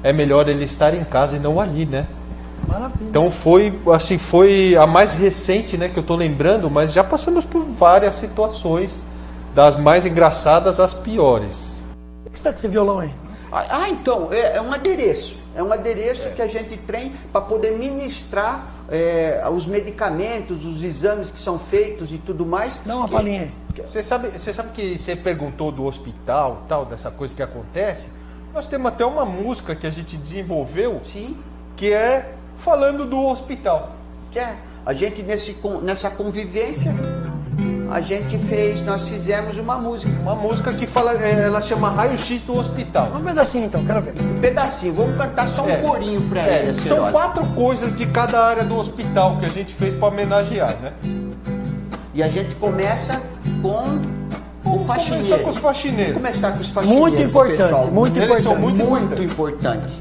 é melhor ele estar em casa e não ali, né? Maravilha. Então foi a mais recente, né, que eu estou lembrando, mas já passamos por várias situações, das mais engraçadas às piores. O que está desse violão aí? Então, é um adereço. É um adereço que a gente tem para poder ministrar os medicamentos, os exames que são feitos e tudo mais. Dá uma palhinha aí. Você sabe que você perguntou do hospital, tal, dessa coisa que acontece? Nós temos até uma música que a gente desenvolveu, sim, que é falando do hospital. A gente nessa convivência, nós fizemos uma música. Uma música que fala, ela chama Raio-X do Hospital. Um pedacinho então, quero ver. Um pedacinho, vamos cantar só um corinho pra ela. São 4 coisas de cada área do hospital que a gente fez para homenagear, né? E a gente começa com o faxineiro. Começar com os faxineiros. Começar com os faxineiros. Muito importante, pessoal. muito Eles importante. são muito importante.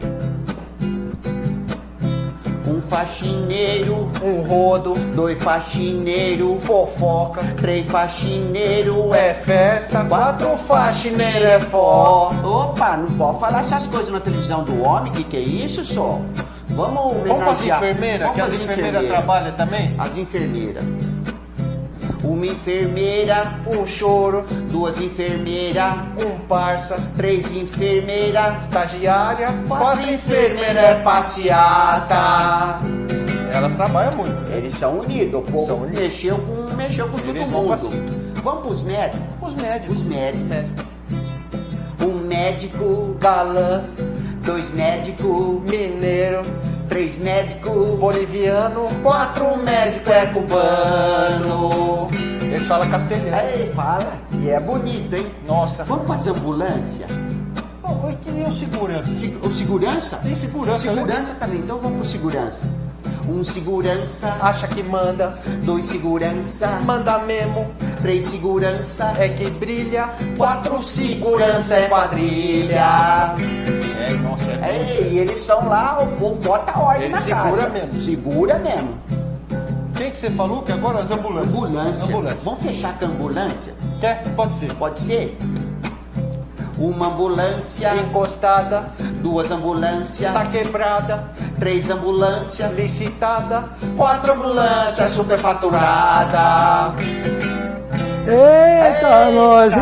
Um faxineiro, um rodo, 2 faxineiros, fofoca, 3 faxineiros, é festa, 4 faxineiros é foda. Opa, não pode falar essas coisas na televisão do homem, que é isso só? Vamos homenagear. Vamos para as enfermeiras, que as enfermeiras trabalham também? As enfermeiras. Uma enfermeira, um choro, 2 enfermeiras, um parça, 3 enfermeiras, estagiária, 4 enfermeiras é passeata. Elas trabalham muito. Eles são unidos, o povo mexeu com todo mundo. Vamos para os médicos? Os médicos. Um médico galã, 2 médicos mineiro, 3 médicos boliviano, 4 médicos é cubano. Eles falam castelhano. Ele fala, e é bonito, hein? Nossa. Vamos para as ambulâncias? Eu queria o segurança. O segurança? Tem segurança, Segurança também, então vamos para o segurança. Um segurança acha que manda, 2 segurança manda mesmo, 3 segurança é que brilha, 4 segurança é quadrilha. Nossa, E eles são lá, o povo bota ordem na casa. Segura mesmo. Quem que você falou que agora as ambulâncias? Ambulância. Vamos fechar com a ambulância? Quer? Pode ser. Pode ser? Uma ambulância encostada, 2 ambulâncias tá quebrada, 3 ambulâncias licitada, 4 ambulâncias superfaturada. Eita, nós!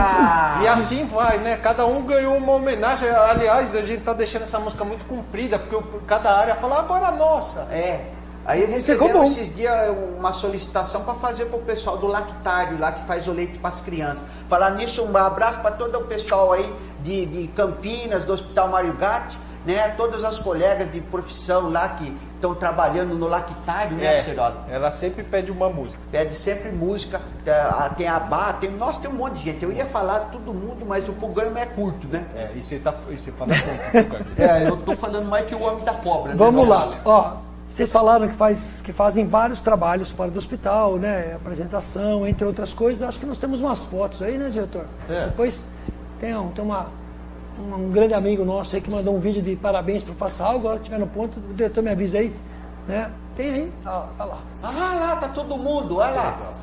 E assim vai, né? Cada um ganhou uma homenagem. Aliás, a gente tá deixando essa música muito comprida, porque cada área fala, agora a nossa. Aí recebemos esses dias uma solicitação para fazer para o pessoal do lactário, lá que faz o leite para as crianças. Falar nisso, um abraço para todo o pessoal aí de Campinas, do Hospital Mário Gatti, né? Todas as colegas de profissão lá que estão trabalhando no lactário, né, Cerola? Ela sempre pede uma música. Pede sempre música, tem a Bá, tem um monte de gente. Eu ia falar todo mundo, mas o programa é curto, né? E você fala muito. Eu tô falando mais que o homem da cobra. Vamos lá, ó. Vocês falaram que fazem vários trabalhos fora do hospital, né? Apresentação, entre outras coisas. Acho que nós temos umas fotos aí, né, diretor? Depois tem um grande amigo nosso aí que mandou um vídeo de parabéns para o Faça Algo. Agora que estiver no ponto, o diretor me avisa aí, né? Tem aí, olha lá. Ah, lá, tá todo mundo, olha lá.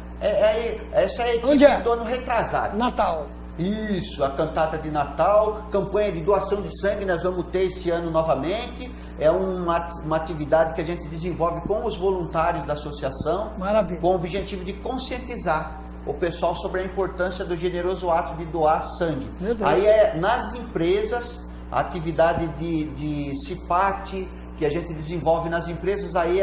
Essa é a equipe do ano retrasado. Natal. Isso, a cantata de Natal, campanha de doação de sangue, nós vamos ter esse ano novamente. É uma atividade que a gente desenvolve com os voluntários da associação. Maravilha. Com o objetivo de conscientizar o pessoal sobre a importância do generoso ato de doar sangue. Aí nas empresas, a atividade de CIPAT, que a gente desenvolve nas empresas, aí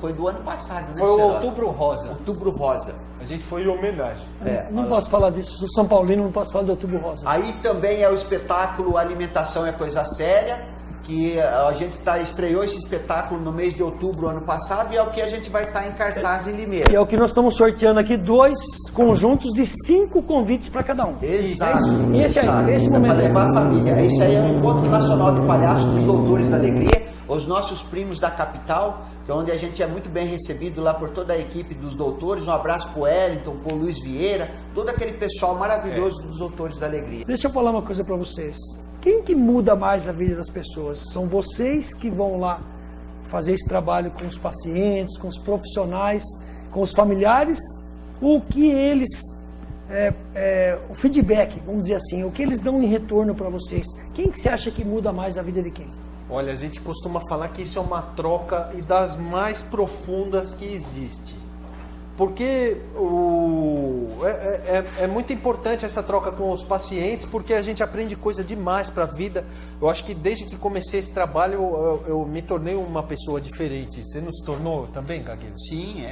foi do ano passado, né? Foi o Outubro Rosa. Outubro Rosa. A gente foi em homenagem. Não posso falar disso, sou São Paulino, não posso falar do Outubro Rosa. Aí também é o espetáculo Alimentação é Coisa Séria, que a gente estreou esse espetáculo no mês de outubro ano passado, e é o que a gente vai estar em cartaz em Limeira. E é o que nós estamos sorteando aqui, 2 conjuntos de 5 convites para cada um. Exato. E esse momento para levar a família. Esse aí é o Encontro Nacional de Palhaços dos Doutores da Alegria, os nossos primos da capital, que é onde a gente é muito bem recebido lá por toda a equipe dos doutores. Um abraço pro Wellington, pro Luiz Vieira, todo aquele pessoal maravilhoso dos Doutores da Alegria. Deixa eu falar uma coisa para vocês. Quem que muda mais a vida das pessoas? São vocês que vão lá fazer esse trabalho com os pacientes, com os profissionais, com os familiares, o que eles, o feedback, vamos dizer assim, o que eles dão em retorno para vocês? Quem que você acha que muda mais a vida de quem? Olha, a gente costuma falar que isso é uma troca e das mais profundas que existe. Porque é muito importante essa troca com os pacientes, porque a gente aprende coisa demais para a vida. Eu acho que desde que comecei esse trabalho, eu me tornei uma pessoa diferente. Você não se tornou também, Gagueiro? Sim.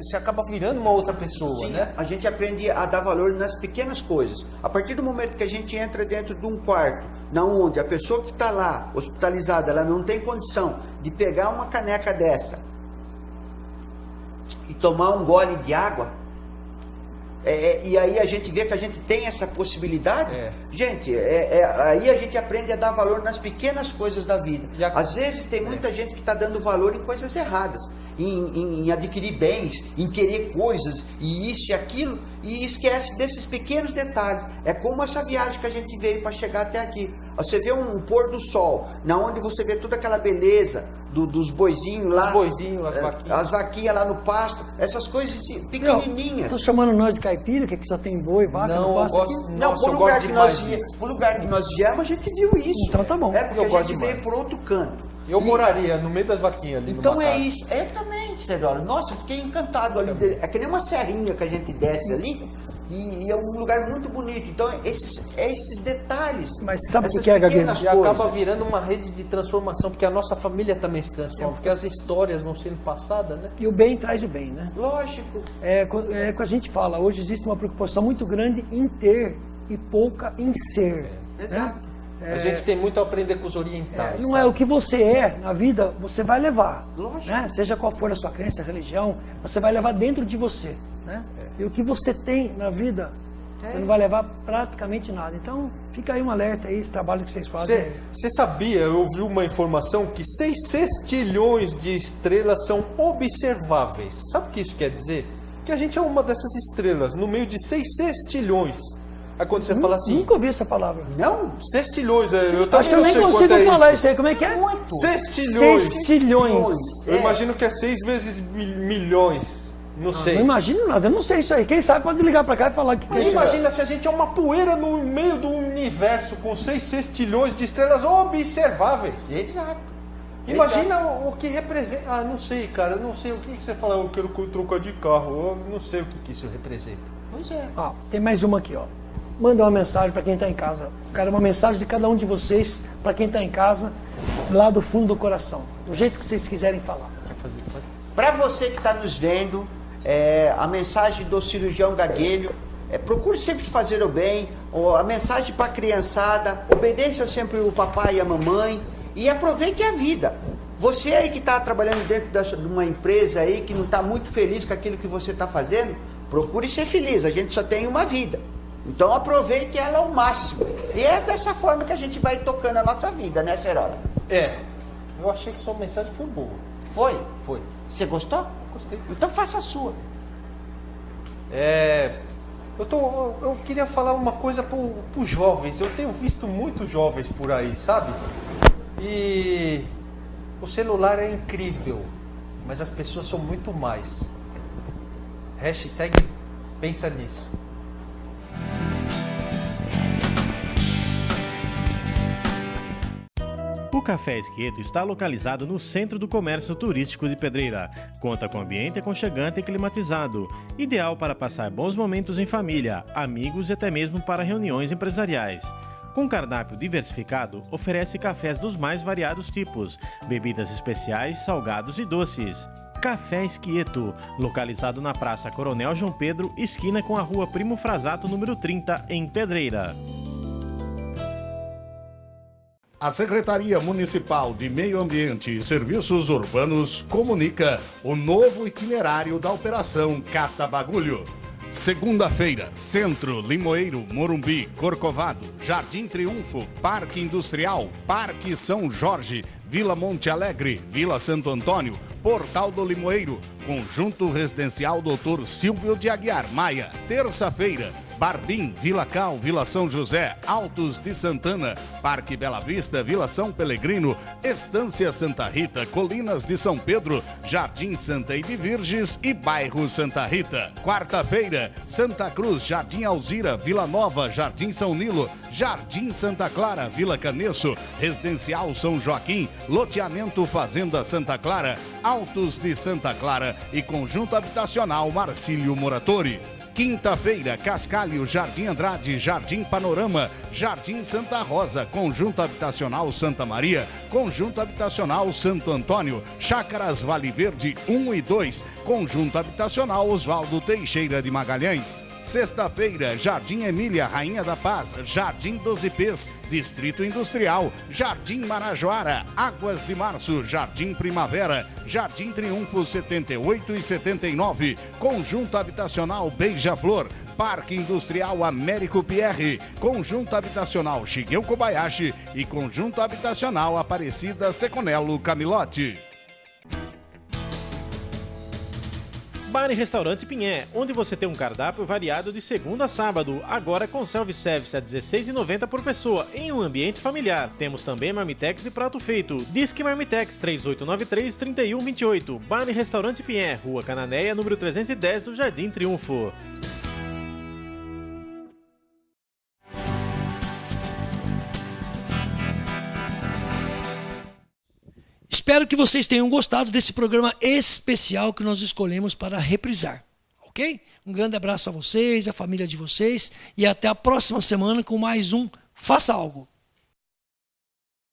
Você acaba virando uma outra pessoa, sim, né? A gente aprende a dar valor nas pequenas coisas. A partir do momento que a gente entra dentro de um quarto, onde a pessoa que está lá, hospitalizada, ela não tem condição de pegar uma caneca dessa e tomar um gole de água, e aí a gente vê que a gente tem essa possibilidade, gente, aí a gente aprende a dar valor nas pequenas coisas da vida. Às vezes tem muita gente que está dando valor em coisas erradas, em adquirir bens, em querer coisas, e isso e aquilo, e esquece desses pequenos detalhes. É como essa viagem que a gente veio para chegar até aqui. Você vê um pôr do sol, na onde você vê toda aquela beleza dos boizinhos lá, as vaquinhas lá no pasto, essas coisas pequenininhas. Estou chamando nós de caipira, que aqui só tem boi, vaca no pasto. Pro lugar que nós viemos, a gente viu isso. Então tá bom. Porque a gente veio por outro canto. Eu moraria no meio das vaquinhas ali. Então isso. Também, Cerola. Nossa, eu fiquei encantado ali. É que nem uma serrinha que a gente desce ali. E é um lugar muito bonito. Então, esses detalhes. Mas sabe o que é, Gagueiro? E acaba virando uma rede de transformação, porque a nossa família também se transforma, porque as histórias vão sendo passadas, né? E o bem traz o bem, né? Lógico. É que a gente fala, hoje existe uma preocupação muito grande em ter e pouca em ser. Exato. A gente tem muito a aprender com os orientais. Não é o que você é na vida, você vai levar. Lógico. Né? Seja qual for a sua crença, a religião, você vai levar dentro de você. Né? E o que você tem na vida, você não vai levar praticamente nada. Então, fica aí um alerta aí, esse trabalho que vocês fazem. Você sabia, eu ouvi uma informação que 6 sextilhões de estrelas são observáveis. Sabe o que isso quer dizer? Que a gente é uma dessas estrelas, no meio de 6 sextilhões. Aí quando você fala assim... Nunca ouvi essa palavra. Não? Sextilhões. Acho que eu nem consigo falar isso aí. Como é que é? Sextilhões. Sextilhões. Eu imagino que é 6 vezes milhões. Não sei. Não imagino nada, eu não sei isso aí. Quem sabe pode ligar pra cá e falar que... Mas imagina se a gente é uma poeira no meio do universo com 6 sextilhões de estrelas observáveis. Exato. Imagina o que representa... não sei, cara. Eu não sei o que você fala. Eu quero trocar de carro. Eu não sei o que isso representa. Pois é. Tem mais uma aqui, ó. Manda uma mensagem para quem está em casa. Cara, uma mensagem de cada um de vocês para quem está em casa, lá do fundo do coração. Do jeito que vocês quiserem falar. Quer fazer? Para você que está nos vendo, a mensagem do cirurgião Gaguelho, procure sempre fazer o bem, a mensagem para a criançada, obedeça sempre o papai e a mamãe e aproveite a vida. Você aí que está trabalhando dentro de uma empresa aí, que não está muito feliz com aquilo que você está fazendo, procure ser feliz, a gente só tem uma vida. Então aproveite ela ao máximo. E é dessa forma que a gente vai tocando a nossa vida, né, Cerola? Eu achei que sua mensagem foi boa. Foi? Foi. Você gostou? Gostei. Então faça a sua. Eu queria falar uma coisa para os jovens. Eu tenho visto muitos jovens por aí, sabe? E o celular é incrível, mas as pessoas são muito mais. Hashtag pensa nisso. O Café Esquieto está localizado no centro do comércio turístico de Pedreira. Conta com ambiente aconchegante e climatizado, ideal para passar bons momentos em família, amigos e até mesmo para reuniões empresariais. Com cardápio diversificado, oferece cafés dos mais variados tipos, bebidas especiais, salgados e doces. Café Esquieto, localizado na Praça Coronel João Pedro, esquina com a Rua Primo Frasato, número 30, em Pedreira. A Secretaria Municipal de Meio Ambiente e Serviços Urbanos comunica o novo itinerário da Operação Cata Bagulho. Segunda-feira, Centro, Limoeiro, Morumbi, Corcovado, Jardim Triunfo, Parque Industrial, Parque São Jorge, Vila Monte Alegre, Vila Santo Antônio, Portal do Limoeiro, Conjunto Residencial Dr. Silvio de Aguiar Maia. Terça-feira, Barbim, Vila Cal, Vila São José, Altos de Santana, Parque Bela Vista, Vila São Pelegrino, Estância Santa Rita, Colinas de São Pedro, Jardim Santa Edvirges e Bairro Santa Rita. Quarta-feira, Santa Cruz, Jardim Alzira, Vila Nova, Jardim São Nilo, Jardim Santa Clara, Vila Canesso, Residencial São Joaquim, Loteamento Fazenda Santa Clara, Altos de Santa Clara e Conjunto Habitacional Marcílio Moratori. Quinta-feira, Cascalho, Jardim Andrade, Jardim Panorama, Jardim Santa Rosa, Conjunto Habitacional Santa Maria, Conjunto Habitacional Santo Antônio, Chácaras Vale Verde 1 e 2, Conjunto Habitacional Oswaldo Teixeira de Magalhães. Sexta-feira, Jardim Emília, Rainha da Paz, Jardim dos Ipês, Distrito Industrial, Jardim Marajoara, Águas de Março, Jardim Primavera, Jardim Triunfo 78 e 79, Conjunto Habitacional Beija-Flor, Parque Industrial Américo Pierre, Conjunto Habitacional Shigeu Kobayashi e Conjunto Habitacional Aparecida Seconello Camilote. Bar e Restaurante Pinhé, onde você tem um cardápio variado de segunda a sábado, agora com self-service a R$ 16,90 por pessoa, em um ambiente familiar. Temos também marmitex e prato feito. Disque Marmitex 3893-3128. Bar e Restaurante Pinhé, Rua Cananéia, número 310, do Jardim Triunfo. Espero que vocês tenham gostado desse programa especial que nós escolhemos para reprisar, ok? Um grande abraço a vocês, a família de vocês e até a próxima semana com mais um Faça Algo.